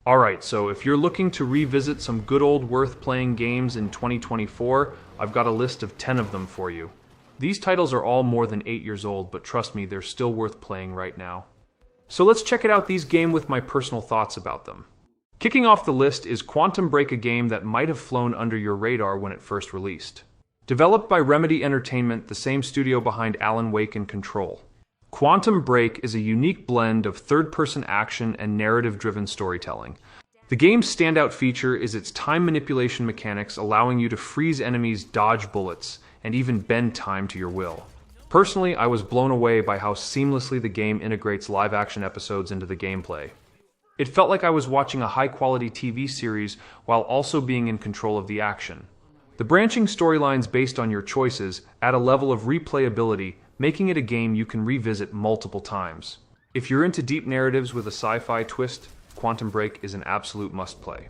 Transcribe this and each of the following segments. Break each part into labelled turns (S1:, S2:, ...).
S1: Alright, so if you're looking to revisit some good old worth playing games in 2024, I've got a list of 10 of them for you. These titles are all more than 8 years old, but trust me, they're still worth playing right now. So let's check it out these games with my personal thoughts about them. Kicking off the list is Quantum Break, a game that might have flown under your radar when it first released. Developed by Remedy Entertainment, the same studio behind Alan Wake and Control. Quantum Break is a unique blend of third-person action and narrative-driven storytelling. The game's standout feature is its time manipulation mechanics, allowing you to freeze enemies, dodge bullets, and even bend time to your will. Personally, I was blown away by how seamlessly the game integrates live-action episodes into the gameplay. It felt like I was watching a high-quality TV series while also being in control of the action. The branching storylines based on your choices add a level of replayability, making it a game you can revisit multiple times. If you're into deep narratives with a sci-fi twist, Quantum Break is an absolute must-play.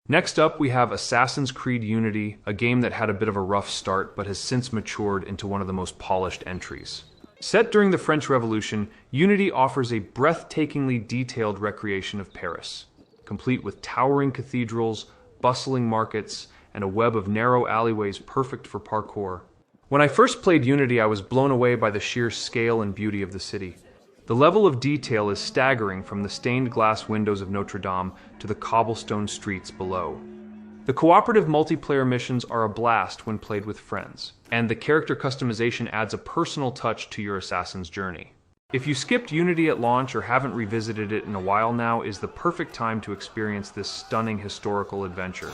S1: Next up, we have Assassin's Creed Unity, a game that had a bit of a rough start but has since matured into one of the most polished entries. Set during the French Revolution, Unity offers a breathtakingly detailed recreation of Paris, complete with towering cathedrals, bustling markets, and a web of narrow alleyways perfect for parkour. When I first played Unity, I was blown away by the sheer scale and beauty of the city. The level of detail is staggering, from the stained glass windows of Notre Dame to the cobblestone streets below. The cooperative multiplayer missions are a blast when played with friends, and the character customization adds a personal touch to your assassin's journey. If you skipped Unity at launch or haven't revisited it in a while, now is the perfect time to experience this stunning historical adventure.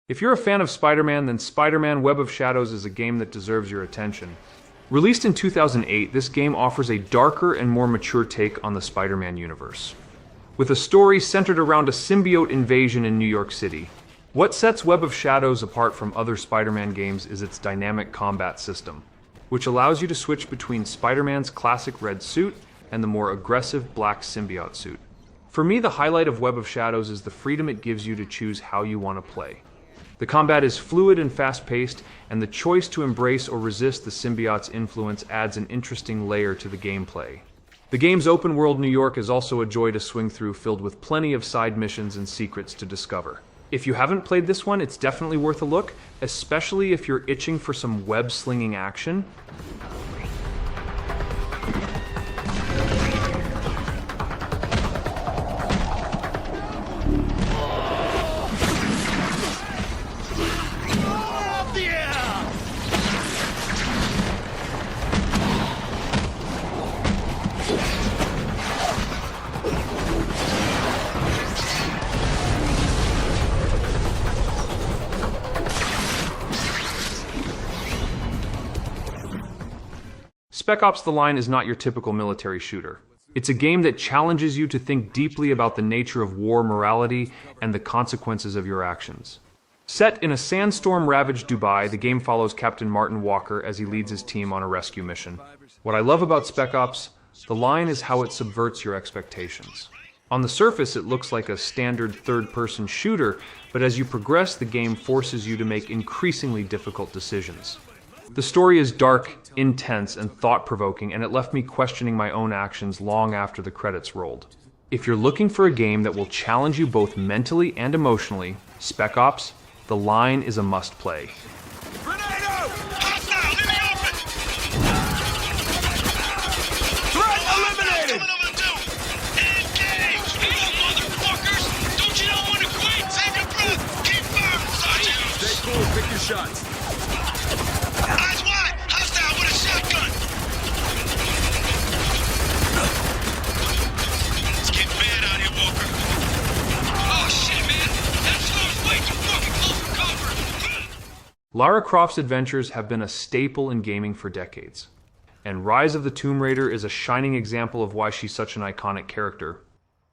S1: If you're a fan of Spider-Man, then Spider-Man Web of Shadows is a game that deserves your attention. Released in 2008, this game offers a darker and more mature take on the Spider-Man universe, with a story centered around a symbiote invasion in New York City. What sets Web of Shadows apart from other Spider-Man games is its dynamic combat system, which allows you to switch between Spider-Man's classic red suit and the more aggressive black symbiote suit. For me, the highlight of Web of Shadows is the freedom it gives you to choose how you want to play. The combat is fluid and fast-paced, and the choice to embrace or resist the symbiote's influence adds an interesting layer to the gameplay. The game's open-world New York is also a joy to swing through, filled with plenty of side missions and secrets to discover. If you haven't played this one, it's definitely worth a look, especially if you're itching for some web-slinging action. Spec Ops: The Line is not your typical military shooter. It's a game that challenges you to think deeply about the nature of war morality and the consequences of your actions. Set in a sandstorm-ravaged Dubai, the game follows Captain Martin Walker as he leads his team on a rescue mission. What I love about Spec Ops: The Line is how it subverts your expectations. On the surface, it looks like a standard third-person shooter, but as you progress, the game forces you to make increasingly difficult decisions. The story is dark, intense, and thought-provoking, and it left me questioning my own actions long after the credits rolled. If you're looking for a game that will challenge you both mentally and emotionally, Spec Ops: The Line is a must-play.
S2: Pick your shots.
S3: Eyes wide
S1: Lara Croft's adventures have been a staple in gaming for decades, and Rise of the Tomb Raider is a shining example of why she's such an iconic character.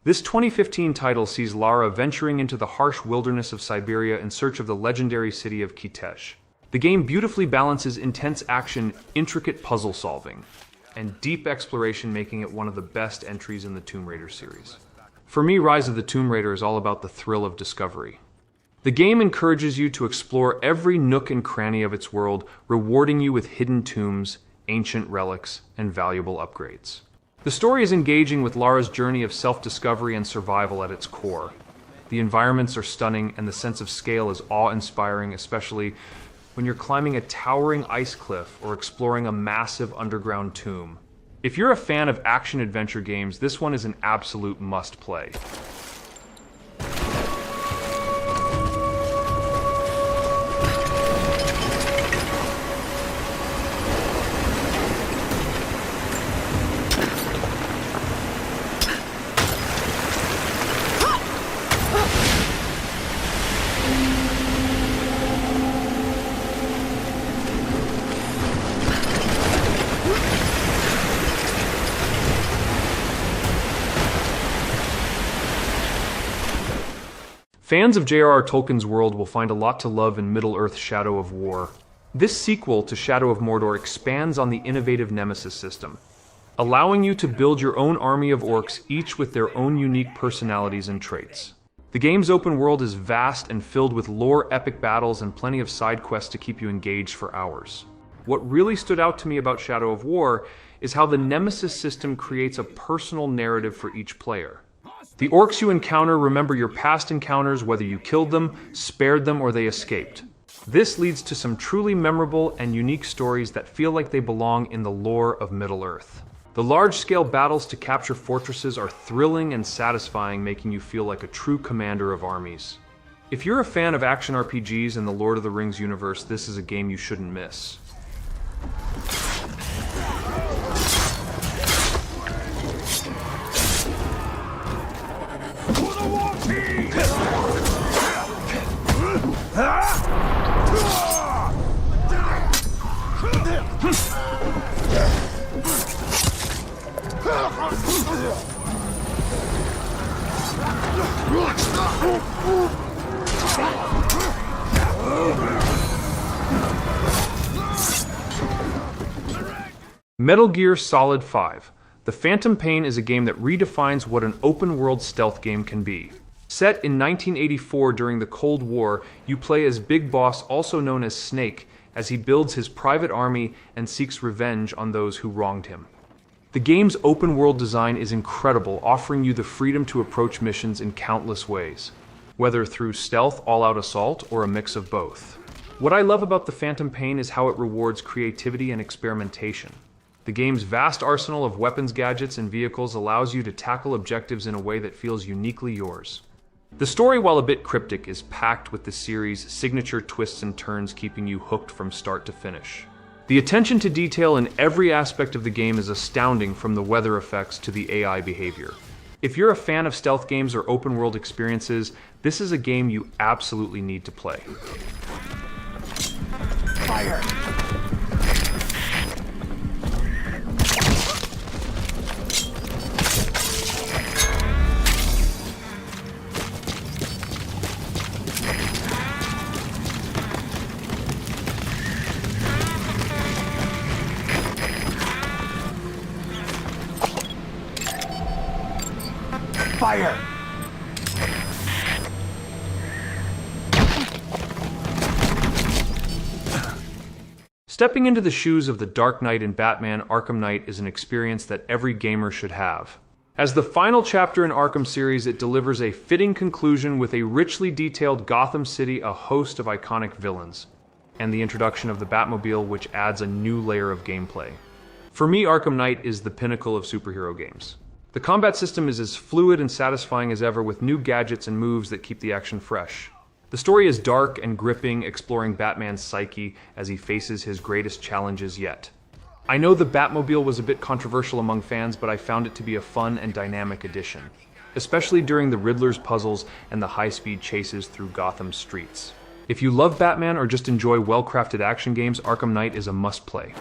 S1: This 2015 title sees Lara venturing into the harsh wilderness of Siberia in search of the legendary city of Kitesh. The game beautifully balances intense action, intricate puzzle solving, and deep exploration, making it one of the best entries in the Tomb Raider series. For me, Rise of the Tomb Raider is all about the thrill of discovery. The game encourages you to explore every nook and cranny of its world, rewarding you with hidden tombs, ancient relics, and valuable upgrades. The story is engaging, with Lara's journey of self-discovery and survival at its core. The environments are stunning, and the sense of scale is awe-inspiring, especially when you're climbing a towering ice cliff or exploring a massive underground tomb. If you're a fan of action-adventure games, this one is an absolute must-play. Fans of J.R.R. Tolkien's world will find a lot to love in Middle-earth: Shadow of War. This sequel to Shadow of Mordor expands on the innovative Nemesis system, allowing you to build your own army of orcs, each with their own unique personalities and traits. The game's open world is vast and filled with lore, epic battles, and plenty of side quests to keep you engaged for hours. What really stood out to me about Shadow of War is how the Nemesis system creates a personal narrative for each player. The orcs you encounter remember your past encounters, whether you killed them, spared them, or they escaped. This leads to some truly memorable and unique stories that feel like they belong in the lore of Middle-earth. The large-scale battles to capture fortresses are thrilling and satisfying, making you feel like a true commander of armies. If you're a fan of action RPGs in the Lord of the Rings universe, this is a game you shouldn't miss. Metal Gear Solid 5. The Phantom Pain is a game that redefines what an open-world stealth game can be. Set in 1984 during the Cold War, you play as Big Boss, also known as Snake, as he builds his private army and seeks revenge on those who wronged him. The game's open-world design is incredible, offering you the freedom to approach missions in countless ways, whether through stealth, all-out assault, or a mix of both. What I love about the Phantom Pain is how it rewards creativity and experimentation. The game's vast arsenal of weapons, gadgets, and vehicles allows you to tackle objectives in a way that feels uniquely yours. The story, while a bit cryptic, is packed with the series' signature twists and turns, keeping you hooked from start to finish. The attention to detail in every aspect of the game is astounding, from the weather effects to the AI behavior. If you're a fan of stealth games or open-world experiences, this is a game you absolutely need to play.
S2: Fire! Fire!
S1: Stepping into the shoes of the Dark Knight in Batman: Arkham Knight is an experience that every gamer should have. As the final chapter in Arkham series, it delivers a fitting conclusion with a richly detailed Gotham City, a host of iconic villains, and the introduction of the Batmobile, which adds a new layer of gameplay. For me, Arkham Knight is the pinnacle of superhero games. The combat system is as fluid and satisfying as ever, with new gadgets and moves that keep the action fresh. The story is dark and gripping, exploring Batman's psyche as he faces his greatest challenges yet. I know the Batmobile was a bit controversial among fans, but I found it to be a fun and dynamic addition, especially during the Riddler's puzzles and the high-speed chases through Gotham's streets. If you love Batman or just enjoy well-crafted action games, Arkham Knight is a must-play.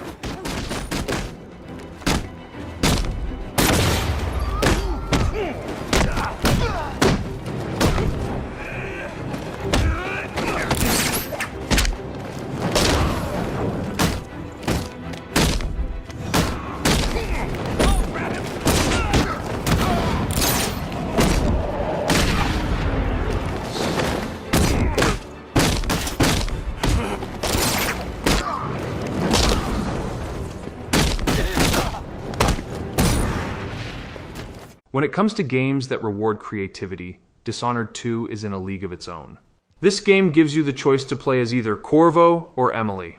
S1: When it comes to games that reward creativity, Dishonored 2 is in a league of its own. This game gives you the choice to play as either Corvo or Emily,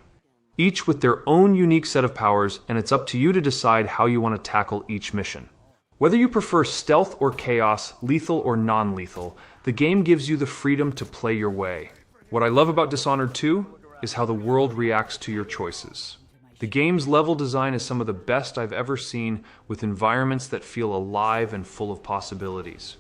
S1: each with their own unique set of powers, and it's up to you to decide how you want to tackle each mission. Whether you prefer stealth or chaos, lethal or non-lethal, the game gives you the freedom to play your way. What I love about Dishonored 2 is how the world reacts to your choices. The game's level design is some of the best I've ever seen, with environments that feel alive and full of possibilities.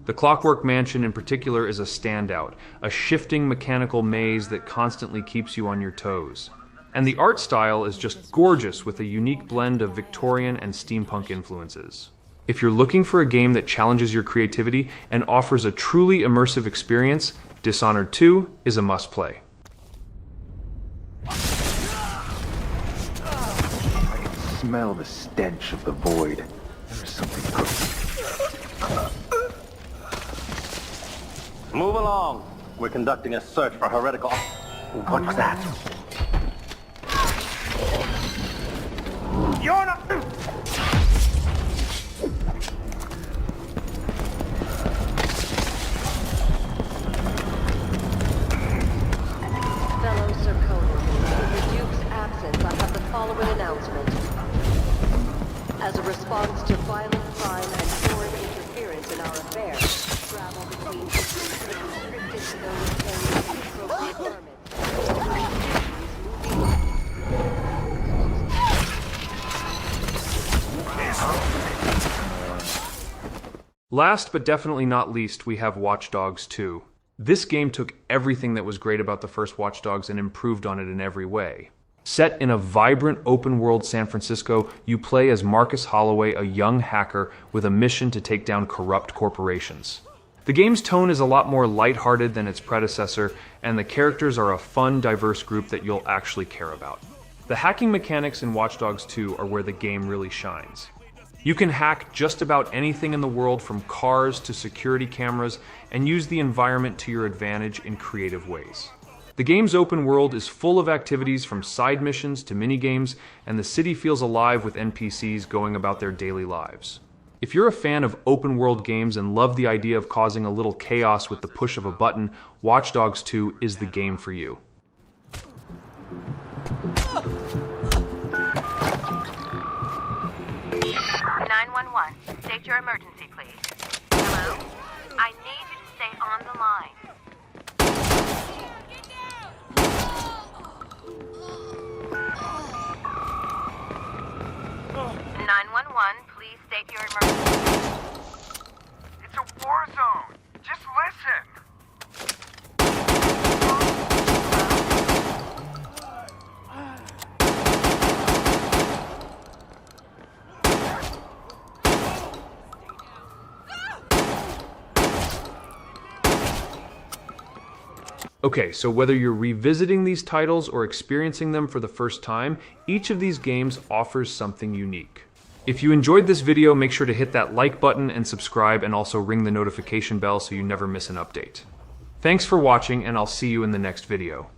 S1: The Clockwork Mansion in particular is a standout, a shifting mechanical maze that constantly keeps you on your toes. And the art style is just gorgeous, with a unique blend of Victorian and steampunk influences. If you're looking for a game that challenges your creativity and offers a truly immersive experience, Dishonored 2 is a must-play.
S2: Smell the stench of the void. There's something cooking.
S3: Move along. We're conducting a search for heretical...
S2: What was that?
S3: You're not...
S4: Fellow Serconians, in the Duke's absence, I have the following announcement. As a response to violent crime and foreign interference in our affairs, travel between restricted to those carrying appropriate permits.
S1: Last but definitely not least, we have Watchdogs 2. This game took everything that was great about the first Watchdogs and improved on it in every way. Set in a vibrant open-world San Francisco, you play as Marcus Holloway, a young hacker with a mission to take down corrupt corporations. The game's tone is a lot more lighthearted than its predecessor, and the characters are a fun, diverse group that you'll actually care about. The hacking mechanics in Watchdogs 2 are where the game really shines. You can hack just about anything in the world, from cars to security cameras, and use the environment to your advantage in creative ways. The game's open world is full of activities from side missions to minigames, and the city feels alive with NPCs going about their daily lives. If you're a fan of open world games and love the idea of causing a little chaos with the push of a button, Watchdogs 2 is the game for you.
S5: 911, state your emergency, please. Hello? I need you to stay on the line. 911, please state your emergency.
S6: It's a war zone. Just listen.
S1: Okay, so whether you're revisiting these titles or experiencing them for the first time, each of these games offers something unique. If you enjoyed this video, make sure to hit that like button and subscribe, and also ring the notification bell so you never miss an update. Thanks for watching, and I'll see you in the next video.